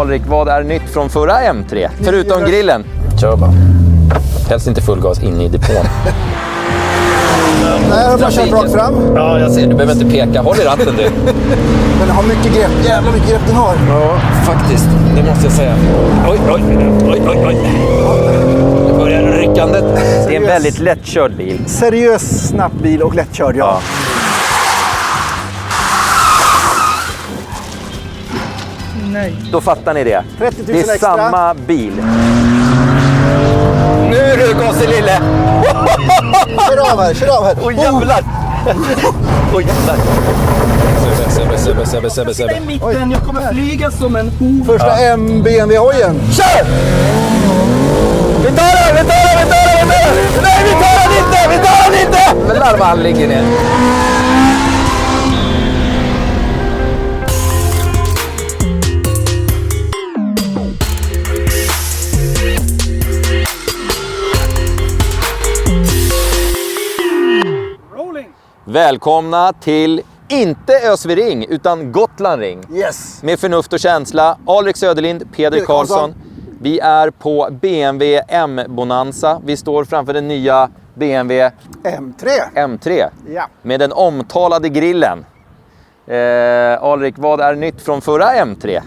Alrik, vad är nytt från förra M3? Förutom grillen. Kör bara. Helst inte full gas inne i depån. Nej, har man kört rakt fram. Ja, jag ser. Du behöver inte peka. Håll i ratten du. Men den har mycket grepp. Jävla mycket grepp den har. Ja, faktiskt. Det måste jag säga. Oj. Nu börjar ryckandet. Det är en väldigt lättkörd bil. Seriös snabb bil och lättkörd, ja. Nej. Då fattar ni det. 30 000 det är extra. samma bil. Nu är du gosse lille! Kör av här. Oj jävlar! Oj jävlar! Sebbe. Sitta i mitten, jag kommer flyga som en ho. Första BMW-hojen. Kör! Vi tar den! Nej, vi tar den inte! Men larva han ligger ner. Välkomna till inte Ösvering utan Gotlandring. Yes. Med förnuft och känsla. Alrik Söderlind, Peder Karlsson. Vi är på BMW M-bonanza. Vi står framför den nya BMW M3. Ja. Med den omtalade grillen. Alrik, vad är nytt från förra M3?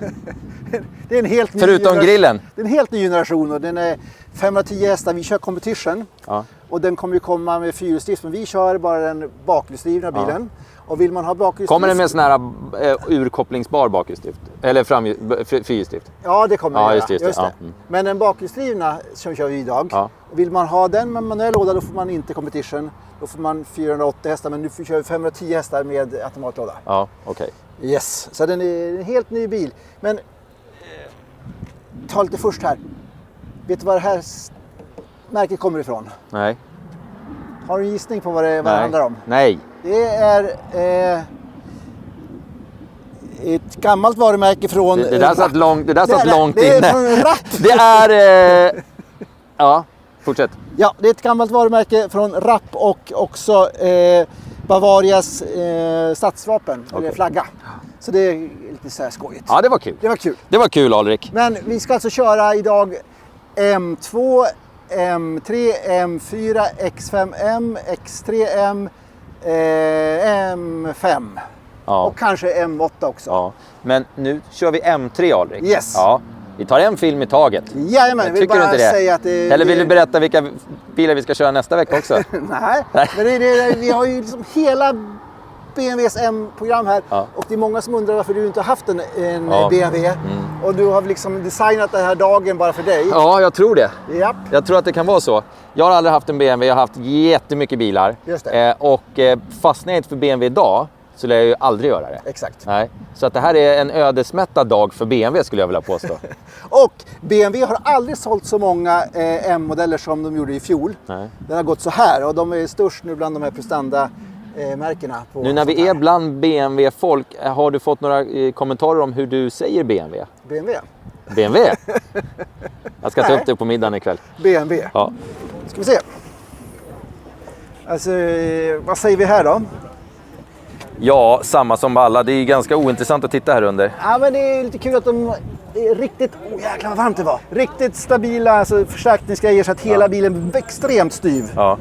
Det är en helt ny Förutom grillen. Det är en helt ny generation och den är 510 hästar. Vi kör competition. Ja. Och den kommer ju komma med fyrhjulsdrift, men vi kör bara den bakhjulsdrivna bilen. Och vill man ha bakhjulsdrift... Kommer den med sån här urkopplingsbar bakhjulsdrift? Eller fyrhjulsdrift? Ja, det kommer ja, just det. Ja. Mm. Men den bakhjulsdrivna som kör vi idag. Ja. Vill man ha den med manuell låda, då får man inte competition. Då får man 480 hästar, men nu kör vi 510 hästar med automatlåda. Ja, okej. Yes, så den är en helt ny bil. Men ta lite först här. Vet du var det här märket kommer ifrån? Nej. Har du en gissning på vad det handlar om? Nej. Det är ett gammalt varumärke från... Det där satt långt inne. Det är från Rapp. Det är... Ja, fortsätt. Ja, det är ett gammalt varumärke från Rapp och också Bavarias stadsvapen, eller flagga. Så det är lite så här skojigt. Ja, det var kul. Det var kul, Alrik. Men vi ska alltså köra idag M2, M3, M4, X5M, X3M, M5 och kanske M8 också. Ja. Men nu kör vi M3, Alrik. Yes. Ja. Vi tar en film i taget. Jajamän, jag vill bara säga att det... Eller vill du berätta vilka bilar vi ska köra nästa vecka också? Nej, men vi har ju liksom hela BMWs M-program här. Ja. Och det är många som undrar varför du inte har haft en BMW. Och du har liksom designat den här dagen bara för dig. Ja, jag tror det. Japp. Jag tror att det kan vara så. Jag har aldrig haft en BMW, jag har haft jättemycket bilar. Just det. Fastnar jag inte för BMW idag så lär jag ju aldrig göra det. Exakt. Nej. Så att det här är en ödesmättad dag för BMW skulle jag vilja påstå. Och BMW har aldrig sålt så många M-modeller som de gjorde i fjol. Nej. Den har gått så här och de är störst nu bland de här prestanda-märkena. Nu när vi är bland BMW-folk, har du fått några kommentarer om hur du säger BMW? BMW? Jag ska ta upp det på middagen ikväll. BMW. Ja. Ska vi se. Alltså, vad säger vi här då? Ja, samma som alla. Det är ganska ointressant att titta här under. Ja, men det är lite kul att de är riktigt... jäklar vad varmt det var. Riktigt stabila alltså, förstärkningsgrejer så att hela bilen är extremt styv. Ja.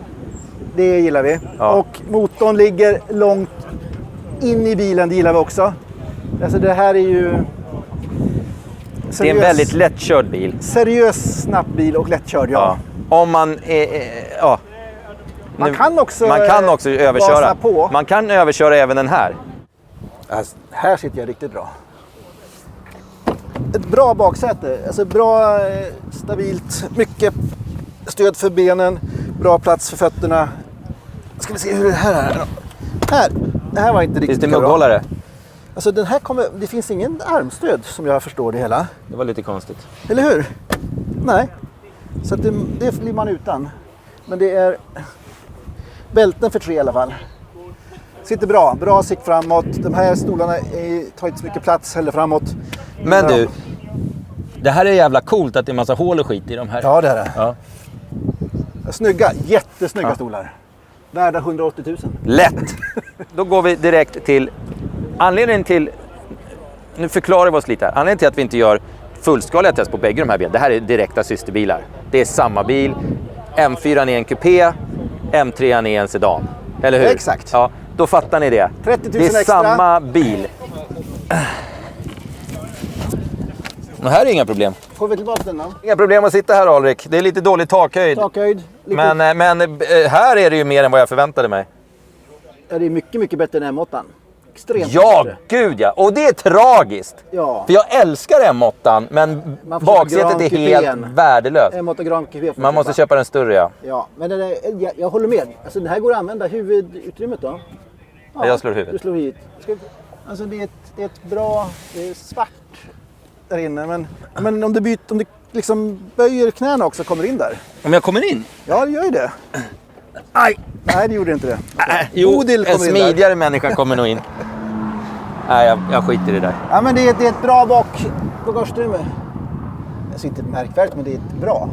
Det gillar vi. Ja. Och motorn ligger långt in i bilen, det gillar vi också. Alltså det här är ju... seriös, det är en väldigt lättkörd bil. Seriös snabb bil och lättkörd, ja. Om man är... ja. Man kan också överköra. På. Man kan överköra även den här. Alltså, här sitter jag riktigt bra. Ett bra baksäte. Alltså bra, stabilt. Mycket stöd för benen. Bra plats för fötterna. Ska vi se hur det här är. Det här var inte riktigt bra. Finns det mugghållare? Alltså den här det finns ingen armstöd som jag förstår det hela. Det var lite konstigt. Eller hur? Nej. Så att det blir man utan. Men det är... bälten för 3 i alla fall. Sitter bra sikt framåt. De här stolarna tar inte så mycket plats heller framåt. Men du, det här är jävla coolt att det är massa hål och skit i de här. Ja, det är det. Ja. Snygga, jättesnygga stolar. Värda 180 000. Lätt! Då går vi direkt till anledningen till... Nu förklarar vi oss lite här. Anledningen till att vi inte gör fullskaliga test på bägge de här bilarna. Det här är direkta systerbilar. Det är samma bil. M4 är en kupé, M3 är en sedan. Eller hur? Exakt. Ja, då fattar ni det. 30 000 det är extra. samma bil. Och här är inga problem. Får vi tillbaka den då? Inga problem att sitta här, Alrik. Det är lite dålig takhöjd. Takhöjd. Lite... Men här är det ju mer än vad jag förväntade mig. Ja, det är mycket, mycket bättre än M8. Extremt Ja, bättre. gud ja. Och det är tragiskt. Ja. För jag älskar M8, men Man får baksätet Grand är Coupén. helt värdelöst. M8 Grand Coupé. Man måste köpa den större, ja. Ja, men den är, jag håller med. Alltså, den här går att använda huvudutrymmet då. Ja, Jag slår huvudet. Du slår hit. Alltså, det är ett bra... Det är svart där inne. Men om du liksom böjer knäna också kommer in där. Om jag kommer in? Ja, det gör ju det. Aj! Nej, det gjorde inte det. Jo, Bodil en kommer in där. smidigare människa kommer nog in. Nej, jag skiter i det där. Ja, men det är ett bra bagageutrymme. Alltså inte märkvärdigt, men det är bra.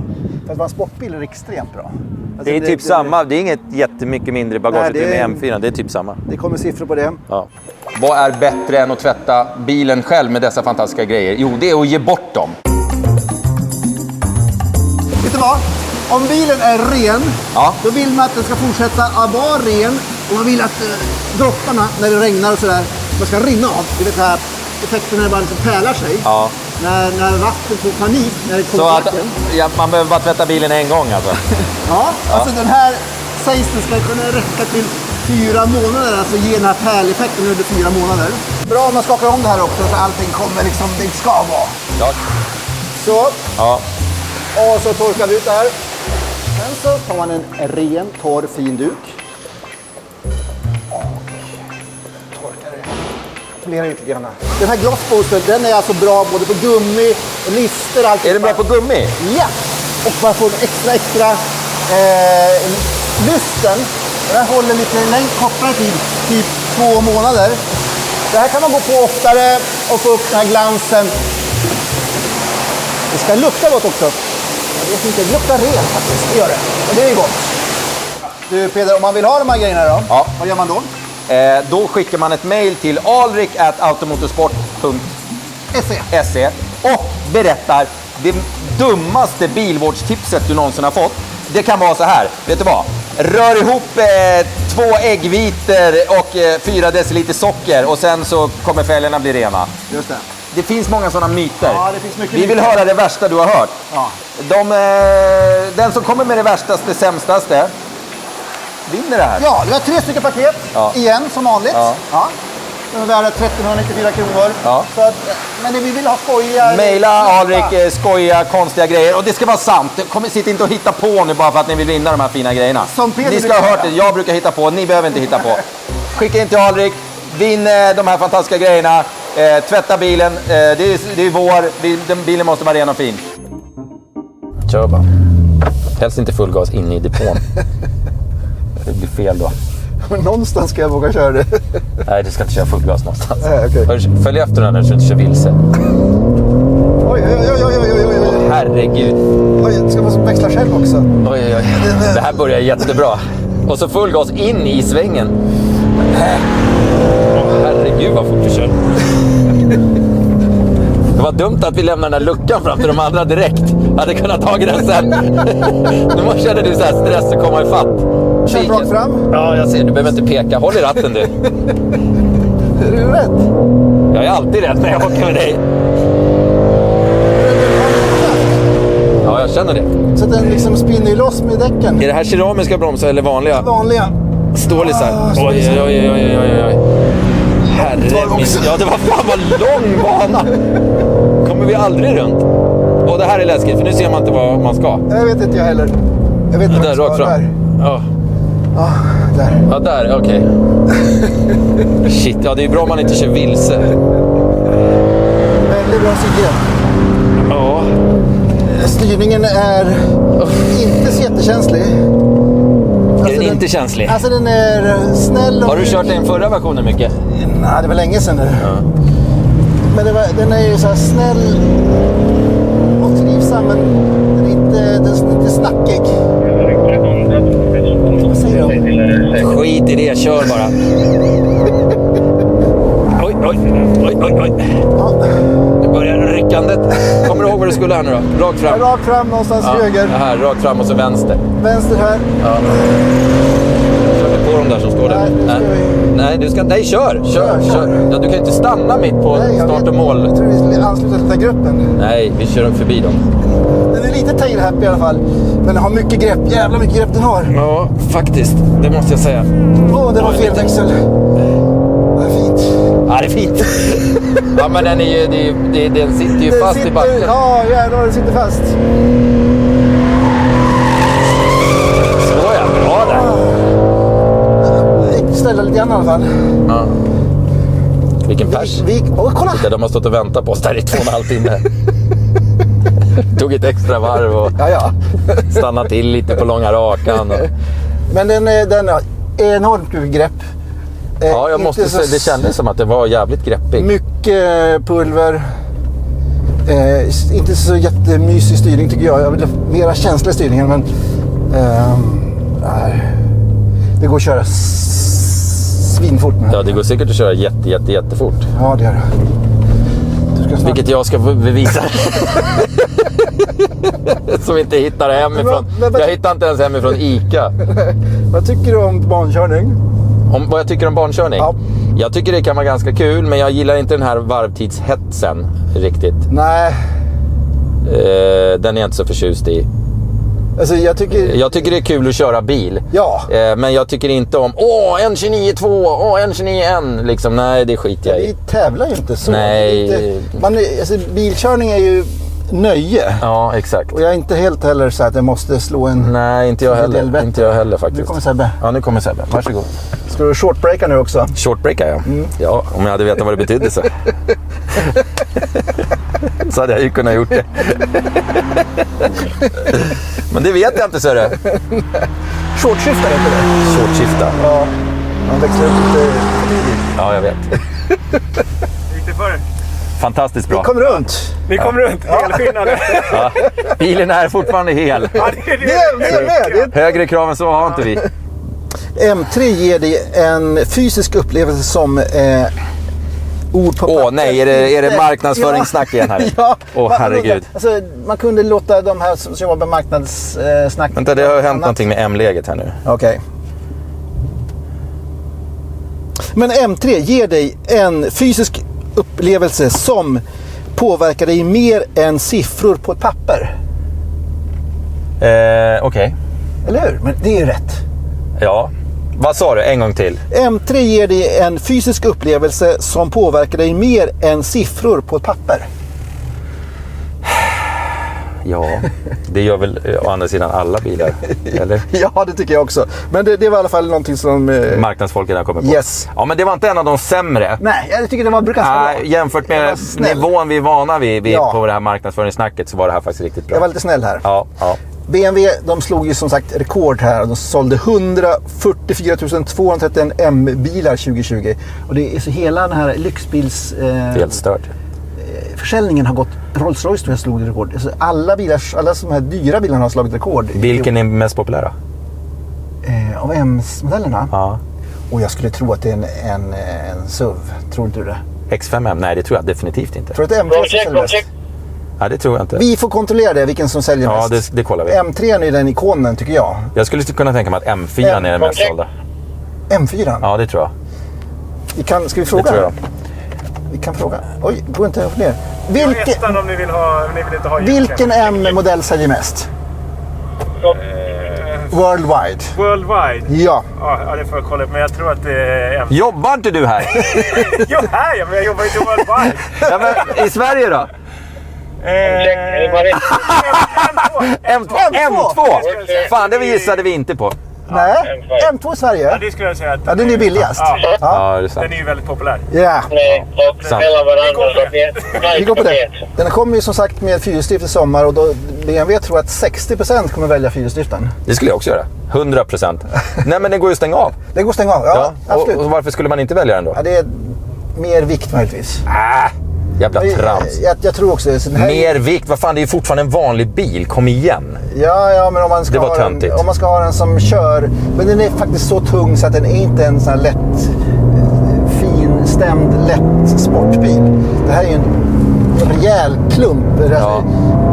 För att vara en sportbil är det extremt bra. Alltså, Det är typ samma. Det är inget jättemycket mindre bagageutrymme med M4. Det är typ samma. Det kommer siffror på det. Ja. Vad är bättre än att tvätta bilen själv med dessa fantastiska grejer? Jo, det är att ge bort dem. Vet du vad? Om bilen är ren, Ja. då vill man att den ska fortsätta att vara ren. Och man vill att dropparna, när det regnar och sådär, man ska rinna av. Du vet här effekten när det bara liksom pärlar sig. Ja. När vatten får panik, när det kommer Så att, vatten. ja, man behöver bara tvätta bilen en gång alltså. Ja, alltså den här sägs det ska kunna räcka till 4 månader. Alltså ge den här pärleffekten under 4 månader. Bra om man skakar om det här också så allting kommer liksom det ska vara. Ja. Så. Ja. Och så torkar vi ut det här. Sen så tar man en ren, torr, fin duk. Och torkar det. Polera lite grann. Den här glossboosten, den är alltså bra både på gummi och lister. Allt. Är det bra på gummi? Ja! Och man får extra lysten. Den här håller lite längre, kortare tid, typ 2 månader. Det här kan man gå på oftare och få upp den här glansen. Det ska lukta gott också. Jag vet inte, det luktar rent faktiskt, det gör det. Men det är ju gott. Du Peder, om man vill ha de här grejerna då, Ja. vad gör man då? Då skickar man ett mail till alrik@automotorsport.se och berättar det dummaste bilvårdstipset du någonsin har fått. Det kan vara så här, vet du vad? Rör ihop 2 äggvitor och 4 deciliter socker och sen så kommer fälgarna bli rena. Just det. Det finns många sådana myter. Ja, det finns mycket Vi vill myter. höra det värsta du har hört. Ja. Den som kommer med det värstaste, sämstaste vinner det här. Ja, det var 3 stycken paket igen som vanligt. Ja. De är värda 1394 kronor. Ja. Så att, men det vi vill ha skojiga... Maila Alrik, skoja, konstiga grejer. Och det ska vara sant. Sitt inte och hitta på nu bara för att ni vill vinna de här fina grejerna. Som Peter Ni ska brukar ha hört det. Jag brukar hitta på. Ni behöver inte hitta på. Skicka in till Alrik. Vinn de här fantastiska grejerna. Tvätta bilen. Det är vår. Bilen måste vara ren och fin. Kör bara. Helst inte full gas inne i depån. Det blir fel då. Men någonstans ska jag våga köra det. Nej, du ska inte köra full gas någonstans. Nej, okej. Följ efter den där så du inte kör vilse. Oj. Herregud. Oj, ska man växla själv också? Oj. Det här börjar jättebra. Och så full gas in i svängen. Herregud vad fort du kör. Det var dumt att vi lämnade den där luckan fram till de andra direkt. Hade kunnat ta den sen. Nu känner du så här stress att komma ifatt. Kör rakt fram. Ja, jag ser. Du behöver inte peka. Håll i ratten du. Är du rädd? Jag är alltid rädd när jag åker med dig. Ja, jag känner det. Så att den liksom spinner ju loss med däcken. Är det här keramiska bromsar eller vanliga? Vanliga. Stålisar. Oj. Herre min... Ja, det var fan vad lång bana. Kommer vi aldrig runt? Och det här är läskigt, för nu ser man inte vad man ska. Jag vet inte jag heller. Jag vet inte Där, rakt fram. Ja. Ja, där. Ja, där, okej. Shit, ja det är bra om man inte kör vilse. Väldigt bra sidgrepp. Ja. Styrningen är inte så jättekänslig. Är den inte känslig? Alltså den är snäll och... Har du kört den förra versionen mycket? Nej, det var länge sedan nu. Ja. Men den är ju så här snäll och trivsam, men den är inte snackig. Vad säger du? Skit i det, kör bara. Oj. Ja. Nu börjar ryckandet. Kommer du ihåg vad du skulle här nu då? Rakt fram. Rakt fram, någonstans höger. Ja, här, rakt fram och så vänster. Vänster här. Ja. Kör på dem där som står där. Nej, du ska... Nej, kör. Ja, du kan inte stanna mitt på start och mål. Jag tror vi skulle ansluta till den här gruppen. Nej, vi kör förbi dem. Den är lite tail-happy i alla fall. Men den har mycket grepp. Jävla mycket grepp den har. Ja, faktiskt. Det måste jag säga. Den har fel växel. Det är fint. Ja, det är fint. Ja, men den sitter ju fast i backen. Ja, jävlar, den sitter fast. Så ja, bra där. Ställa lite grann i alla fall. Ja. Vilken pers. Kolla! Titta, de har stått och väntat på oss där i 2,5 timmar. Tog ett extra varv och stannade till lite på långa rakan. Och... Men den har enormt mycket grepp. Ja, jag måste säga, det kändes som att det var jävligt greppig. Mycket pulver. Inte så jättemysig styrning tycker jag. Jag vill ha mera känslig styrning, men det går att köra svinfort nu. Ja, det går säkert att köra jättefort. Ja, det gör det. Vilket jag ska bevisa. Som inte hittar hemifrån. Jag hittar inte ens hemifrån Ica. Vad tycker du om barnkörning? Om vad jag tycker om barnkörning? Ja. Jag tycker det kan vara ganska kul, men jag gillar inte den här varvtidshetsen riktigt. Nej. Den är jag inte så förtjust i. Alltså jag tycker det är kul att köra bil. Ja. Men jag tycker inte om 1.29.2, 1.29.1 liksom. Nej, det skiter jag i. Vi tävlar ju inte så. Nej. Bilkörning är ju nöje. Ja, exakt. Och jag är inte helt heller så att jag måste slå en... Nej, inte jag heller. Inte jag heller faktiskt. Nu kommer Sebbe. Ja, nu kommer Sebbe. Varsågod. Ska du shortbreaka nu också? Shortbreaka, ja. Ja, om jag hade vetat vad det betydde så. Så hade jag ju kunnat gjort det. Men det vet jag inte, så är det. Shortskifta heter det. Shortskifta. Ja, man växlar upp lite. Ja, jag vet. Gick det för? Fantastiskt bra. Vi kom runt. Vi kom runt, helskinnade. Ja, bilen är fortfarande hel. Ja, det är Det. Högre krav än så har inte vi. M3 ger dig en fysisk upplevelse som ord på papper. Nej, är det marknadsföringssnack igen här? Ja. Herregud. Alltså, man kunde låta de här som jobbar med marknadssnack... Vänta, det har hänt någonting med M-läget här nu. Okej. Men M3 ger dig en fysisk upplevelse som påverkar dig mer än siffror på ett papper. Okej. Eller hur? Men det är ju rätt. Ja. Vad sa du? En gång till. M3 ger dig en fysisk upplevelse som påverkar dig mer än siffror på ett papper. Ja, det gör väl å andra sidan alla bilar, eller? Ja, det tycker jag också. Men det var i alla fall någonting som... Marknadsfolket där kommer på. Yes. Ja, men det var inte en av de sämre. Nej, jag tycker det var ganska bra. Jämfört med nivån vi är vana vid Ja. på det här marknadsföringssnacket så var det här faktiskt riktigt bra. Jag var lite snäll här. Ja. BMW, de slog ju som sagt rekord här. De sålde 144 231 M-bilar 2020. Och det är så hela den här lyxbils... Helt stört. Försäljningen har gått... Rolls-Royce tror jag slog rekord. Alltså alla de här dyra bilarna har slagit rekord. Vilken är mest populära? Av M-modellerna? Ja. Och jag skulle tro att det är en SUV. Tror inte du det? X5M? Nej, det tror jag definitivt inte. Tror du att M3 säljer mest? Nej, det tror jag inte. Vi får kontrollera det, vilken som säljer mest. Ja, det kollar vi. M3 är den ikonen tycker jag. Jag skulle kunna tänka mig att M4 är den mest sålda. M4? Ja, det tror jag. Ska vi fråga? Det tror jag. Vi kan fråga. Oj, gå inte upp ner. Nästan om ni vill inte ha Vilken M-modell säljer mest? Worldwide. Worldwide? Ja. Ja, det får jag kolla upp. Men jag tror att det är M. Jobbar inte du här? Jo, här ja, men jag jobbar inte Worldwide. Ja, men i Sverige då? M2! Fan, det gissade vi inte på. Nej, M2 i Sverige. Ja, det skulle jag säga att Ja, den är billigast. Ja, det är sant. Den är ju väldigt populär. Ja. Sant. Vi går på det. Den kommer ju som sagt med fyrhjulsdrift i sommar och då BMW tror att 60% kommer välja fyrhjulsdriften. Det skulle jag också göra. 100%. Nej, men det går ju att stänga av. Det går att stänga av, ja absolut. Och varför skulle man inte välja den då? Ja, det är mer vikt möjligtvis. Jävla trams. Jag tror också det. Mer vikt? Vad fan, det är ju fortfarande en vanlig bil. Kom igen. Ja, men om man ska det var töntigt. om man ska ha den som kör. Men den är faktiskt så tung så att den är inte en sån här lätt, finstämd, lätt sportbil. Det här är ju en rejäl klump. Alltså,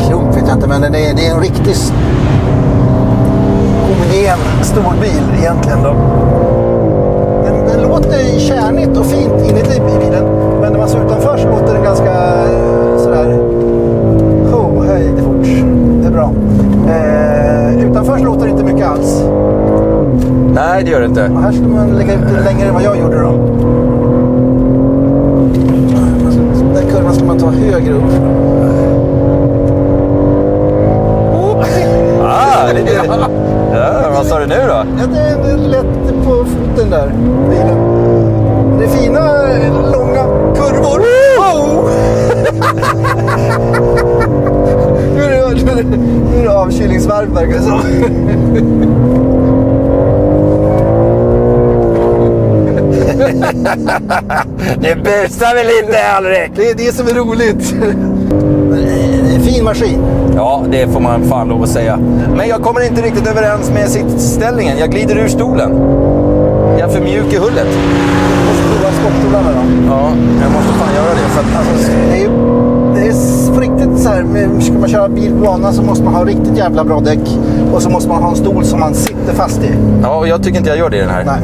klump vet jag inte, men det är en riktigt homogen stor bil egentligen då. Den låter kärnigt och fint inuti bilen, men när man ser utanför så låter den ganska sådär... hej, det är fort. Det är bra. Utanför så låter det inte mycket alls. Nej, det gör det inte. Och här skulle man lägga ut det längre än vad jag gjorde då. Den kurvan ska man ta högre upp. Det är det. Ja, vad sa du nu då? Ja, det är lätt på foten där, bilen. Det är fina, långa kurvor. Oh! Nu är det avkylningsvarv, verkar det som. Det busar väl inte, Alrik? Det är det som är roligt. Det är en fin maskin. Ja, det får man fan lov att säga. Men jag kommer inte riktigt överens med sittställningen. Jag glider ur stolen. Jag är för mjuk i hullet. Du måste prova skottstolarna då. Ja, jag måste fan göra det. För att, Alltså, det är på riktigt så här, ska man köra bil på banan så måste man ha riktigt jävla bra däck. Och så måste man ha en stol som man sitter fast i. ja, och jag tycker inte jag gör det i den här. Nej.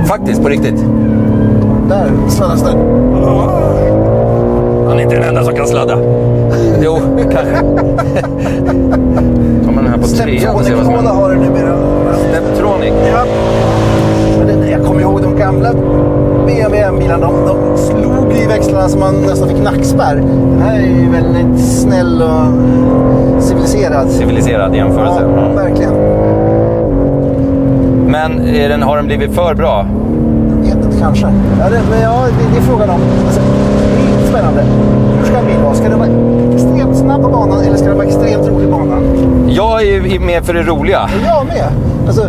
Faktiskt, på riktigt. Där sladdas det. Han är inte den enda som kan sladda. Jo, kanske. Tar man den här på trean och ser vad som Steptronic har det numera. Steptronic. Ja. Men jag kommer ihåg de gamla BMW M-bilarna. De slog i växlarna så man nästan fick nackspärr. Den här är ju väldigt snäll och civiliserad. Civiliserad jämförelse. Ja, verkligen. Men har den blivit för bra? Jag vet inte, kanske. Ja, det är frågan om. Alltså, det är spännande. Hur ska en bil vara? Ska den vara extremt snabb på banan eller ska den vara extremt rolig på banan? Jag är ju med för det roliga. Jag med. Alltså,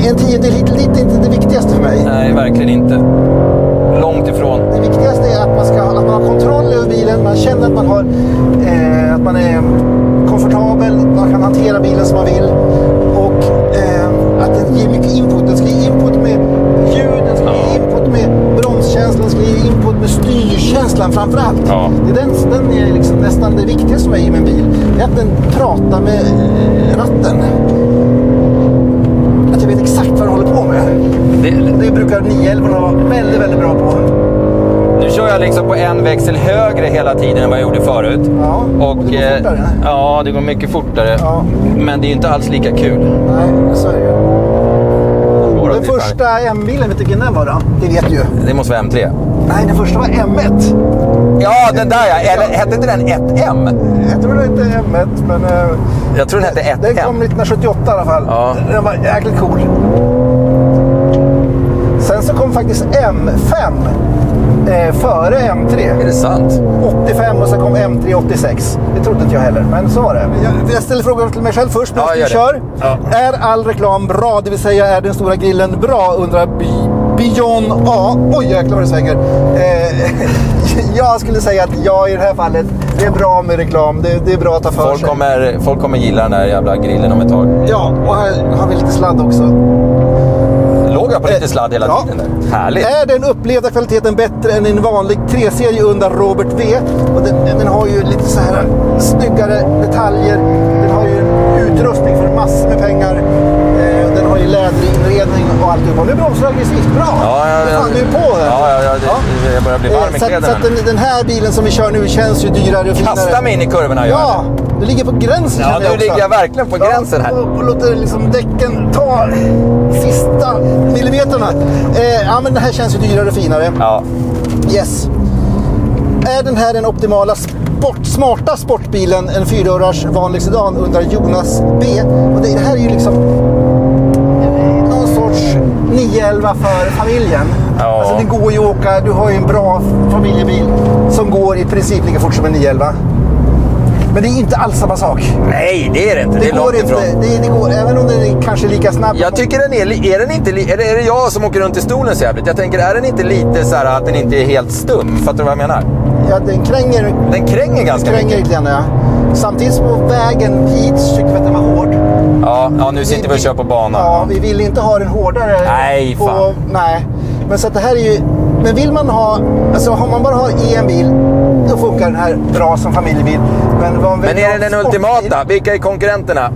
en tiondel hit och dit är inte det viktigaste för mig. Nej, verkligen inte. Långt ifrån. Det viktigaste är att man har kontroll över bilen. Man känner att att man är komfortabel. Man kan hantera bilen som man vill. Och att den ger mycket input. Den ska ge input med ljud, den ska ge input med bromskänslan, den ska ge input med styrkänslan framförallt. Ja. Den är liksom nästan det viktigaste för mig i min bil. Det är att den pratar med ratten. Att jag vet exakt vad den håller på med. Det brukar 911 vara väldigt, väldigt bra på. Nu kör jag liksom på en växel högre hela tiden än vad jag gjorde förut. Ja, och det går fortare. Ja, det går mycket fortare. Ja. Men det är inte alls lika kul. Nej, så är det ju. Våra Den första M-bilen, vet du vilken den var då? Det vet du ju. Det måste vara M3. Nej, den första var M1. Ja, den där ja. Eller hette inte den 1M? Jag tror det inte M1, men... Jag tror den hette 1M. Den kom 1978 i alla fall. Ja. Den var jäkligt cool. Sen så kom faktiskt M5 före M3. Är det sant? 85 och så kom M3 86. Det trodde inte jag heller, men så var det. Jag ställer frågan till mig själv först. Ja, gör det. Kör. Ja. Är all reklam bra? Det vill säga, är den stora grillen bra? Undrar Bion A. Oj, jäklar vad det svänger. Jag skulle säga att ja, i det här fallet. Det är bra med reklam. Det är bra att ta för sig. Folk kommer gilla den där jävla grillen om ett tag. Ja, och här har vi lite sladd också. Låg jag på lite sladd hela tiden där? Härligt. Är den upplevda kvaliteten bättre än en vanlig 3-serie under Robert V? Och den har ju lite så här snyggare detaljer. Den har ju utrustning för massor med pengar. Den har ju läderinredning och allt. Och nu bromsar aggressivt bra. Det fan nu på här. Jag börjar bli varm i kläderna. Så att den här bilen som vi kör nu känns ju dyrare och finare. Kasta mig in i kurvorna. Ja, du ligger på gränsen. Ja, nu ligger jag verkligen på gränsen här. Och låter liksom däcken ta sista millimeterna. Ja, men den här känns ju dyrare och finare. Ja. Yes. Är den här den optimala smarta sportbilen, en 4-dörrars vanlig sedan under Jonas B? Och det här är ju liksom någon sorts 911 för familjen. Ja. Alltså det går ju att åka, du har ju en bra familjebil som går i princip lika fort som en 911. Men det är inte alls samma sak. Nej, det är det inte. Det är går långt inte. ifrån. Det går, även om den är kanske lika snabb. Jag tycker den är det jag som åker runt i stolen så jävligt? Jag tänker, är den inte lite så här att den inte är helt stum? Fattar du vad jag menar? Ja, den kränger. Den kränger ganska mycket. Lite grann, ja. Samtidigt på vägen hit tycker vi att den var hård. Ja, nu sitter vi och kör på banan. Ja, vi vill inte ha den hårdare. Nej, fan. Nej. Men så att det här är ju Men vill man ha, alltså har man bara en bil, då funkar den här bra som familjebil. Men är det den ultimata? Vilka är konkurrenterna?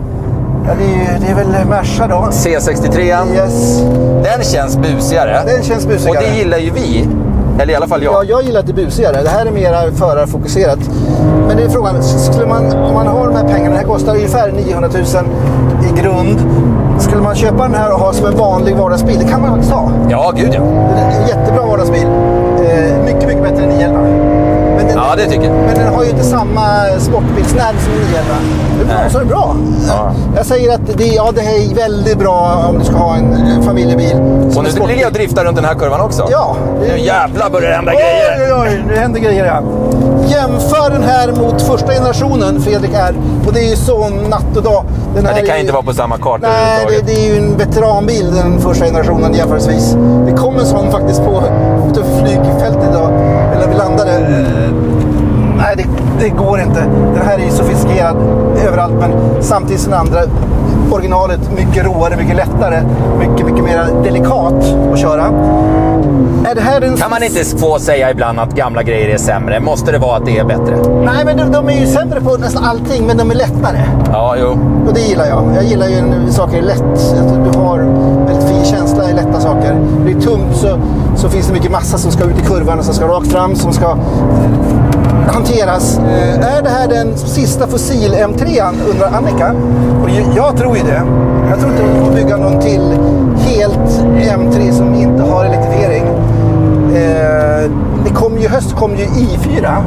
Ja, det är väl Merca då. C63. Yes. Den känns busigare. Den känns busigare. Och det gillar ju vi. Eller i alla fall jag. Ja, jag gillar att det är busigare. Det här är mer förarfokuserat. Men det är frågan, skulle man, om man har de här pengarna, det här kostar ungefär 900 000 i grund. Skulle man köpa den här och ha som en vanlig vardagsbil, det kan man faktiskt ha. Ja, gud ja. Det är en jättebra vardagsbil. Mycket, mycket bättre än 911. Ja, det tycker jag. Men den har ju inte samma sportbilsnerv som en 911. Det är bra, så är det bra. Ja. Jag säger att det är väldigt bra om du ska ha en familjebil. Och nu ligger jag och driftar runt den här kurvan också. Ja. Nu jävlar börjar det hända grejer. Oj, nu händer grejer, ja. Jämför den här mot första generationen, Fredrik R. Och det är ju så natt och dag. Men det kan inte vara på samma karta. Nej, det är ju en veteranbil, den första generationen jämförelsevis. Det kom en sån faktiskt på flygfältet idag. Eller vi landade. Nej, det går inte. Den här är ju sofistikerad överallt, men samtidigt som den andra originalet mycket råare, mycket lättare, mycket mer delikat att köra. Är det här kan man inte få säga ibland att gamla grejer är sämre? Måste det vara att det är bättre? Nej, men de är ju sämre på nästan allting, men de är lättare. Ja, jo. Och det gillar jag. Jag gillar ju när saker är lätt. Att du har väldigt fin känsla i lätta saker. Det är tungt så finns det mycket massa som ska ut i kurvan och som ska rakt fram, som ska hanteras. Är det här den sista fossil M3 undrar Annika? Och jag tror ju det. Jag tror inte att de kommer bygga någon till helt M3 som inte har elektrifiering. Det kommer ju i4.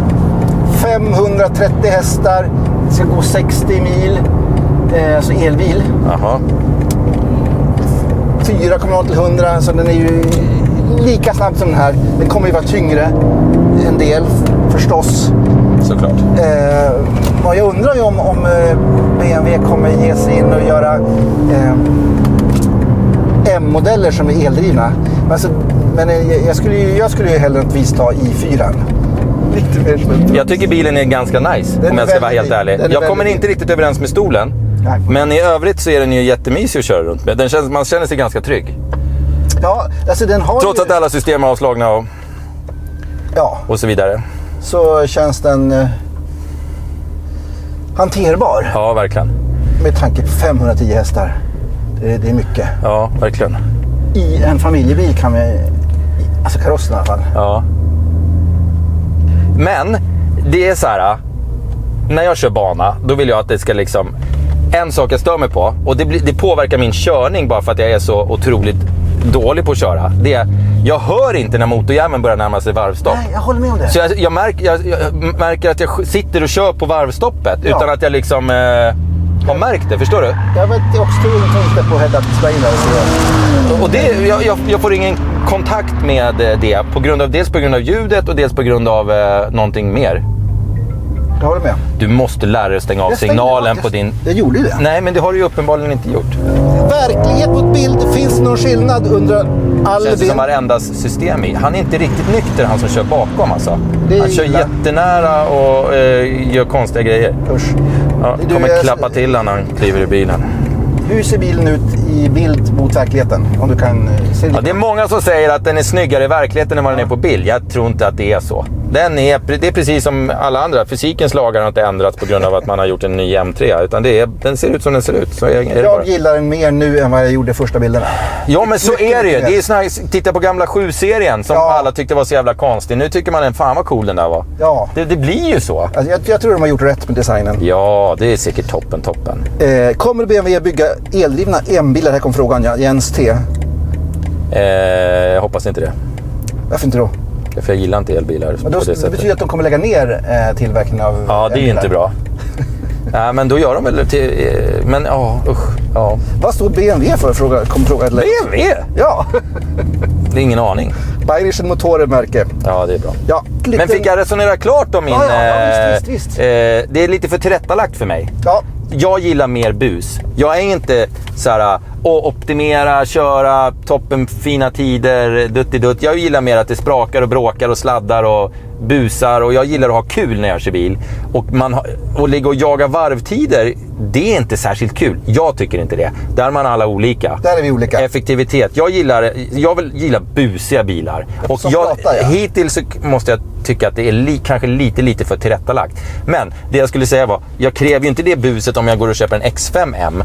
530 hästar. Det ska gå 60 mil. Alltså elbil. Aha. 4,0 till 100. Så den är ju lika snabb som den här. Den kommer ju vara tyngre en del förstås. Såklart. Och jag undrar ju om BMW kommer ge sig in och göra M-modeller som är eldrivna. Men jag skulle ju hellre ta i4. Lite mer slut. Jag tycker bilen är ganska nice, om jag ska vara helt ärlig. Jag kommer inte riktigt överens med stolen. Nej. Men i övrigt så är den ju jättemysig att köra runt med. Man känner sig ganska trygg. Ja, alltså den har trots att alla system är avslagna och så vidare. Så känns den hanterbar. Ja, verkligen. Med tanke på 510 hästar. Det är mycket. Ja, verkligen. I en familjebil kan vi... Alltså karossen i alla fall. Ja. Men det är så här. När jag kör bana, då vill jag att det ska liksom... En sak jag stör mig på, och det påverkar min körning bara för att jag är så otroligt dålig på att köra. Jag hör inte när motorjäveln börjar närma sig varvstopp. Nej, jag håller med om det. Så jag märker att jag sitter och kör på varvstoppet utan att jag liksom har märkt det, förstår du? Jag vet också tungt på head-up displayen där. Och jag får ingen kontakt med det dels på grund av ljudet och dels på grund av någonting mer. Jag håller med. Du måste lära dig att stänga av signalen på din... Jag gjorde ju det. Nej, men det har du ju uppenbarligen inte gjort. Verklighet mot bild. Finns det någon skillnad under all känns det som varenda system i. Han är inte riktigt nykter, han som kör bakom alltså. Han kör illa. jättenära och gör konstiga grejer. Usch. Ja, kommer klappa till när han kliver i bilen. Hur ser bilen ut i bild mot verkligheten? Om du kan se det. Ja, det är många som säger att den är snyggare i verkligheten än vad den är på bild. Jag tror inte att det är så. Det är precis som alla andra. Fysikens lagar har inte ändrats på grund av att man har gjort en ny M3. Utan den ser ut som den ser ut. Så jag gillar den mer nu än vad jag gjorde första bilderna. Ja, men så är det ju. Det är såna här, titta på gamla 7-serien som alla tyckte var så jävla konstig. Nu tycker man fan vad cool den där var. Ja. Det blir ju så. Alltså, jag tror de har gjort rätt med designen. Ja, det är säkert toppen. Kommer BMW bygga eldrivna M-bilar? Här kom frågan, Jens T. Jag hoppas inte det. Varför inte då? För jag gillar inte elbilar på det sättet. Det betyder att de kommer lägga ner tillverkningen av Ja, det är ju inte bra. Nej, men då gör de väl men usch. Ja. Vad står BMW för? Kom fråga. BMW? Ja. Det är ingen aning. Bayerischen Motorenmärke. Ja, det är bra. Ja, men fick jag resonera klart om min... Visst. Det är lite för tillrättalagt för mig. Ja. Jag gillar mer bus. Jag är inte så här optimera, köra toppen fina tider, dutt. Jag gillar mer att det sprakar och bråkar och sladdar och busar och jag gillar att ha kul när jag kör bil. Och ligga och jaga varvtider, det är inte särskilt kul. Jag tycker inte det. Där är man alla olika. Där är vi olika. Effektivitet. Jag gillar busiga bilar. Och hittills så måste jag tycka att det är kanske lite för tillrättalagt. Men det jag skulle säga var, jag kräver ju inte det buset om jag går och köper en X5M.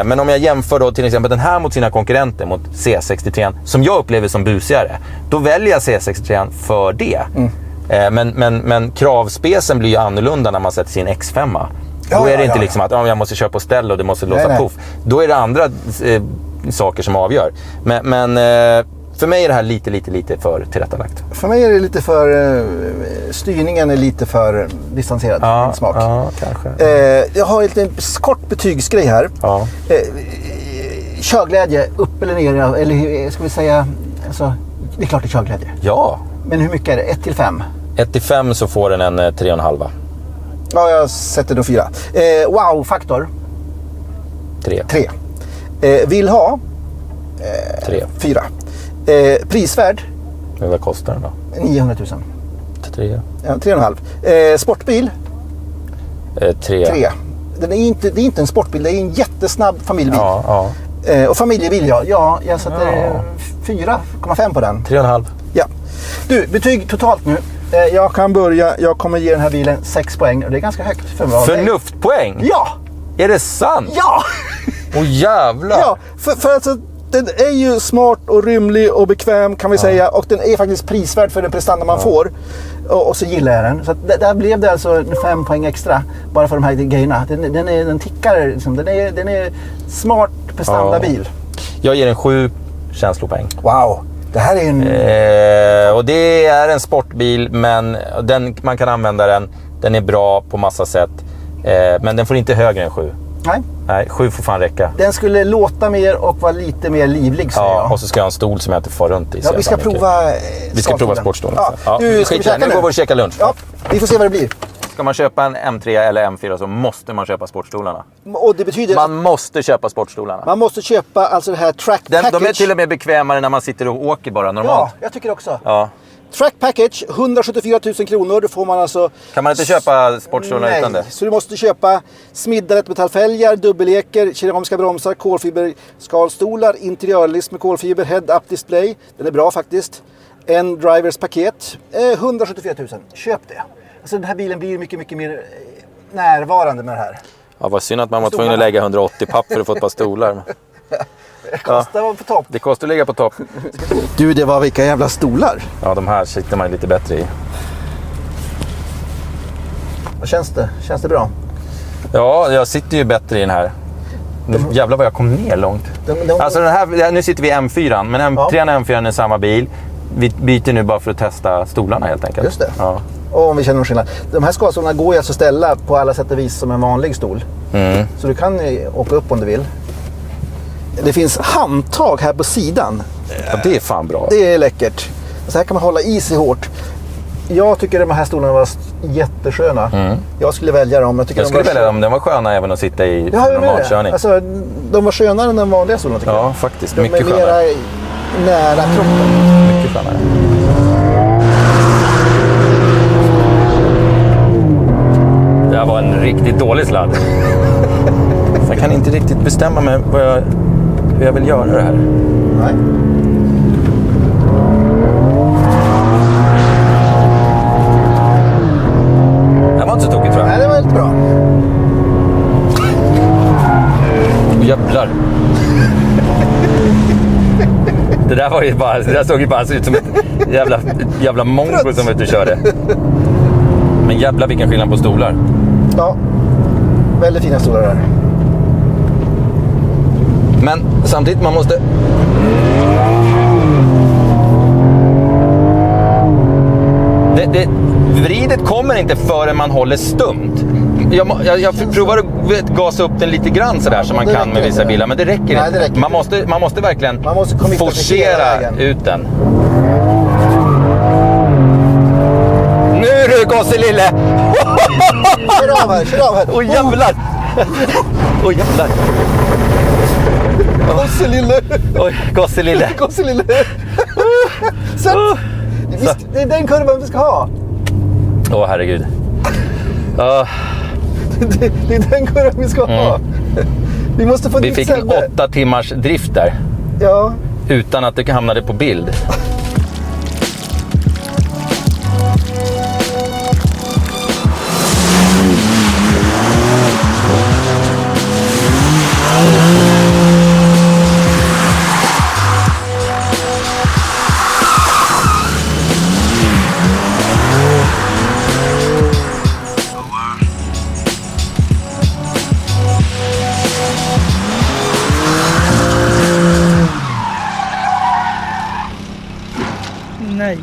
Men om jag jämför då till exempel den här mot sina konkurrenter, mot C63, som jag upplever som busigare, då väljer jag C63 för det. Men kravspecen blir ju annorlunda när man sätter sin X5. Då är det inte liksom att jag måste köra på ställ och det måste låsa puff. Då är det andra saker som avgör. Men för mig är det här lite för tillrättalagt. För mig är det lite för... styrningen är lite för distanserad. Smak. Ja, kanske. Jag har en liten kort betygsgrej här. Ja. Körglädje, upp eller ner? Eller ska vi säga... Alltså, det är klart det är körglädje. Ja. Men hur mycket är det? 1-5? 1-5 så får den en 3,5. Ja, jag sätter då 4. Wow-faktor? 3. Vill ha? 3. 4. Prisvärd? Men vad kostar den då? 900 000. 3. Ja, 3,5. Sportbil? 3. 3. Det är inte en sportbil, det är en jättesnabb familjebil. Ja. Och familjebil, jag sätter 4,5 på den. 3,5. Ja. Du, betyg totalt nu. Jag kan börja, jag kommer ge den här bilen 6 poäng och det är ganska högt för mig. Förnuftpoäng? Ja! Är det sant? Ja! Åh jävlar! Ja, för alltså den är ju smart och rymlig och bekväm kan vi säga, och den är faktiskt prisvärd för den prestanda man får. Och så gillar jag den. Så att där blev det alltså 5 poäng extra bara för de här grejerna. Den tickar liksom. Den är smart prestandabil. Jag ger en 7 känslopoäng. Wow, det här är en... och det är en sportbil, men man kan använda den. Den är bra på massa sätt. Men den får inte högre än 7. Nej, 7 får fan räcka. Den skulle låta mer och vara lite mer livlig, säger jag. Och så ska jag ha en stol som jag inte får runt i. Ja, vi ska prova... Vi ska prova sportstolen. Ja. Nu går vi och käka lunch. Ja, vi får se vad det blir. Ska man köpa en M3 eller M4 så måste man köpa sportstolarna. Och det betyder... Man måste köpa sportstolarna. Man måste köpa alltså det här track package. De är till och med bekvämare när man sitter och åker bara normalt. Ja, jag tycker också. Ja. Track package, 174 000 kronor. Då får man alltså... Kan man inte köpa sportstolarna utan det? Så du måste köpa smiddade metallfälgar, dubbeleker, keramiska bromsar, kolfiberskalstolar, interiörlist med kolfiber, head-up display. Den är bra faktiskt. En drivers paket. 174 000. Köp det. Alltså den här bilen blir mycket mer närvarande med det här. Ja, vad synd att man var tvungen att lägga 180 papp för att få ett par stolar. Det kostar på topp. Det kostar att ligga på topp. Du, det var vilka jävla stolar. Ja, de här sitter man lite bättre i. Vad känns det? Känns det bra? Ja, jag sitter ju bättre i den här. Jävlar vad jag kom ner långt. Alltså den här, nu sitter vi i M4, men M3 och M4 är samma bil. Vi byter nu bara för att testa stolarna helt enkelt. Just det. Ja. Och om vi känner någon skillnad. De här skalstolarna går ju alltså att ställa på alla sätt och vis som en vanlig stol. Så du kan åka upp om du vill. Det finns handtag här på sidan. Ja, det är fan bra. Det är läckert. Så här kan man hålla i sig hårt. Jag tycker de här stolarna var jättesköna. Jag skulle välja dem. Jag skulle välja dem. De var sköna även att sitta i normalkörning. Alltså, de var skönare än de vanliga stolarna tycker jag. Ja, faktiskt. De mycket är skönare. mera nära kroppen. Mycket skönare. Det här var en riktigt dålig sladd. Så jag kan inte riktigt bestämma mig hur jag vill göra det här. Nej. Det var inte så tokigt tror jag. Nej, det var väldigt bra. Jävlar. Det där var ju bara, det där såg ju bara ut som ett jävla mongo som vet du körde. Men jävlar vilken skillnad på stolar. Ja, väldigt fina stolar där. Men samtidigt man måste... Vridet kommer inte förrän man håller stumt. Jag provar att gasa upp den lite grann sådär som man kan med vissa bilar, men det räcker inte. Det räcker man måste verkligen forcera ut den. Nu du gosselille! Kör av här. Åh jävlar! Åh jävlar! Gosselille! Oj, gosselille! Gosselille! Så det är den kurvan vi ska ha. Åh, herregud. Det är den kurvan vi ska ha. Vi måste få Vi dit fick en Sebbe. 8 timmars drift där. Ja. Utan att det hamnade på bild. Nej.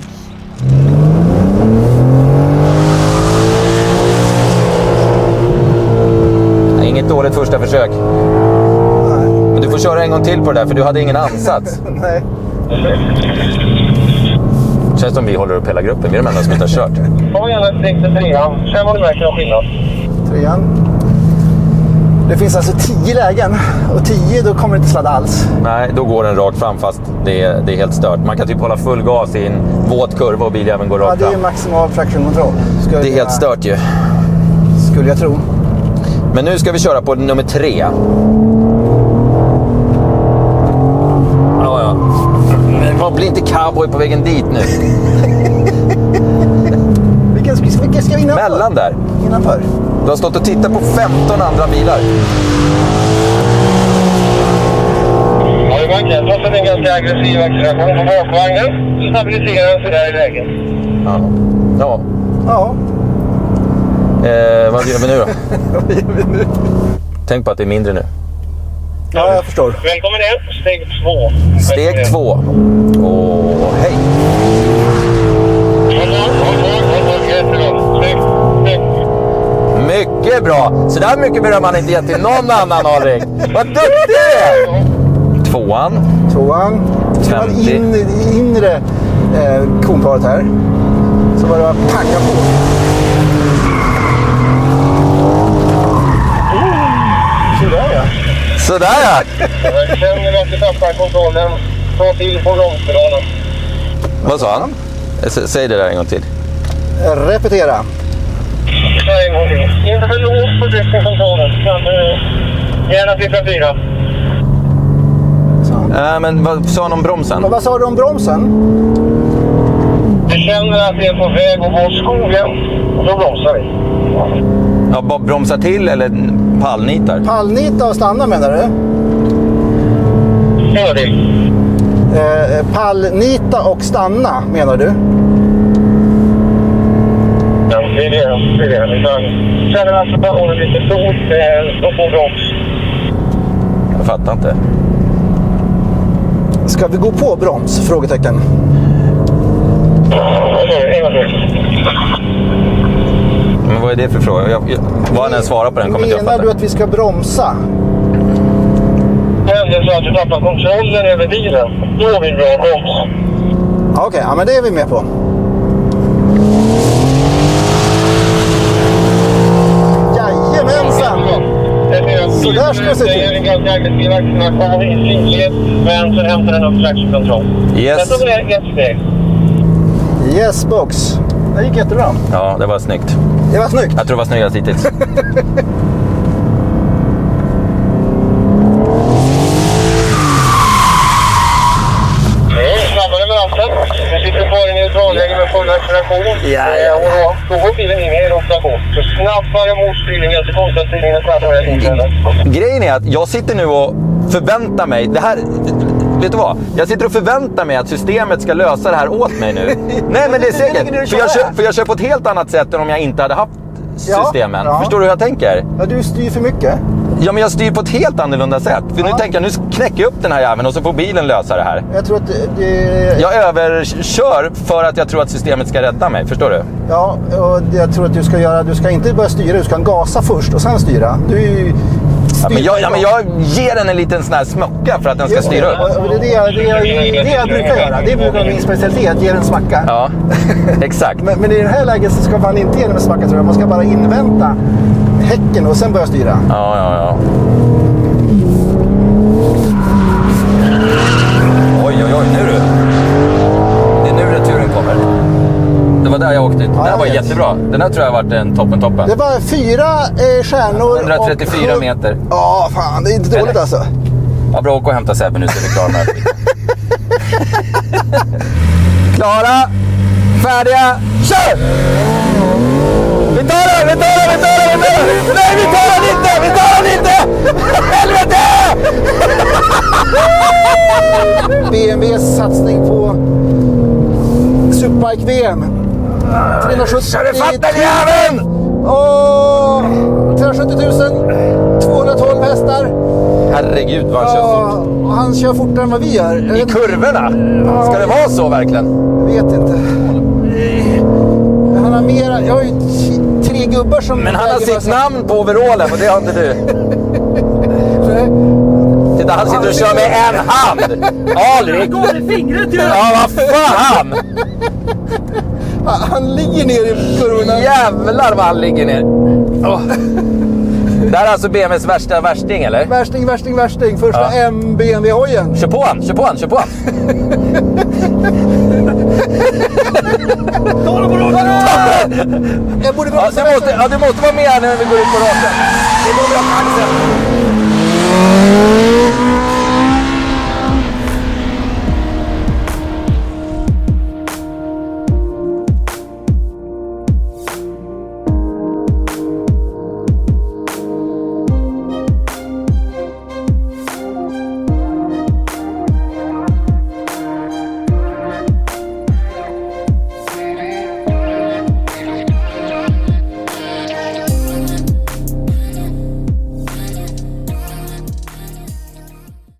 Inget dåligt första försök. Men du får köra en gång till på det där, för du hade ingen ansats. Nej. Känns som vi håller upp hela gruppen. Vi är de enda som inte har kört. Kom igen, steg till 3:an. Sen var det verkligen skillnad. 3:an. Det finns alltså 10 lägen. Och 10 då kommer det inte sladda alls. Nej, då går den rakt fram fast det är helt stört. Man kan typ hålla full gas i en våt kurva och biljäveln går Ja, rakt det är fram. maximal traction control. Det är helt stört ju. Skulle jag tro. Men nu ska vi köra på nummer 3. Ja. Men bli inte cowboy på vägen dit nu. Vilken ska vi innanför? Mellan där. Innanför. Du har stått och tittat på 15 andra bilar. Ja, det var inte. Trots att det är en ganska aggressiv acceleration på bakvagnen så stabiliserar den sig där i lägen. Ja. Ja. Vad gör vi nu då? Vad gör vi nu? Tänk på att det är mindre nu. Ja, jag förstår. Välkommen ner. Steg 2. Steg 2. Åh, hej. Mycket bra. Så där mycket beröm man inte gett till någon annan, Alrik. Vad duktig du är! 2:an. 2:an. Så var det 50. inre konparet här. Så var det att panga på. Sådär ja. Sådär ja. Jag känner att du tappar kontrollen. Ta till på bromspedalen. Vad sa han? Säg det där en gång till. Repetera. Ta en gång till. Inte för lågt på driftkontrollen. Kan du gärna sitta 4. Men vad sa han om bromsen? Och vad sa du om bromsen? Du känner att det är på väg att gå skogen. Och då bromsar vi. Ja, bara bromsa till eller pallnitar? Pallnita och stanna menar du? Gör det. Pallnita och stanna menar du? Ja, det är det. Känner att situationen är lite stor. Då får broms. Jag fattar inte. Ska vi gå på broms? Frågetecken. En gång till. Men vad är det för fråga? Vad han än svarar på den kommer inte jag Menar fatta. du att vi ska bromsa? Händer så att du tappar kontrollen över bilen. Då vill vi ha broms. Okej, ja, men det är vi med på. Jajamensan! Så där ska det se till. Det är en ganska aggressiv acceleration i synlighet, men så hämtar den upp traction control. Yes. Sen tog det ett steg. Yes box. Det gick jättebra. Ja, det var snyggt. Det var snyggt. Jag tror det var snyggast hittills. Snabbare med ratten. Vi sitter kvar i neutralläge med full acceleration. Och då går bilen in i rotation. Så snabbare motstyrning, så konstigt styrningen är snabbare. Grejen är att jag sitter nu och förväntar mig... Det här... Vet du vad? Jag sitter och förväntar mig att systemet ska lösa det här åt mig nu. Nej, men det är säkert. För jag kör på ett helt annat sätt än om jag inte hade haft systemen. Ja. Förstår du hur jag tänker? Ja, du styr för mycket. Ja, men jag styr på ett helt annorlunda sätt. För nu tänker jag, nu knäcker jag upp den här jäveln och så får bilen lösa det här. Jag tror att det... Jag överkör för att jag tror att systemet ska rädda mig. Förstår du? Ja, och jag tror att du ska göra... Du ska inte börja styra, du ska gasa först och sen styra. Du är ju... Men jag ger den en liten sån här smocka för att den ska styra upp. Det är det jag brukar göra. Det brukar vara min specialitet, ge den en smacka. Ja, exakt. Men i det här läget så ska man inte ge den en smacka, tror jag. Man ska bara invänta häcken och sen börja styra. Ja. Oj, nu du. Det är nu returen kommer. Det var där jag åkte Den här var jättebra. Den här tror jag har varit en toppen. Det var 4 stjärnor. 134 meter. Ja, fan. Det är inte dåligt alltså. Ja, bra, åka och hämta Sebbe nu så är vi klara med det. Klara, färdiga, kör! Vi tar den! Nej, vi tar den inte! Helvete! BMWs satsning på Superbike-VM. 370 Kör det fatt den jäveln! 370 000, 212 hästar. Herregud vad han kör fort. Och han kör fortare än vad vi gör. I kurvorna? Ska det vara så verkligen? Jag vet inte. Han har mera... Jag har ju 3 gubbar som... Men han har sitt namn på overallen och det har inte du. Titta, han sitter och kör med en hand. Alrik. Ja, vad fan! Han ligger ner i kurvorna. Jävlar vad han ligger ner. Det här är alltså BMWs värsta värsting, eller? Värsting. Första BMW-hojen. Kör på han. Jag borde Du måste vara med här när vi går ut på raken. Det går bra på axeln.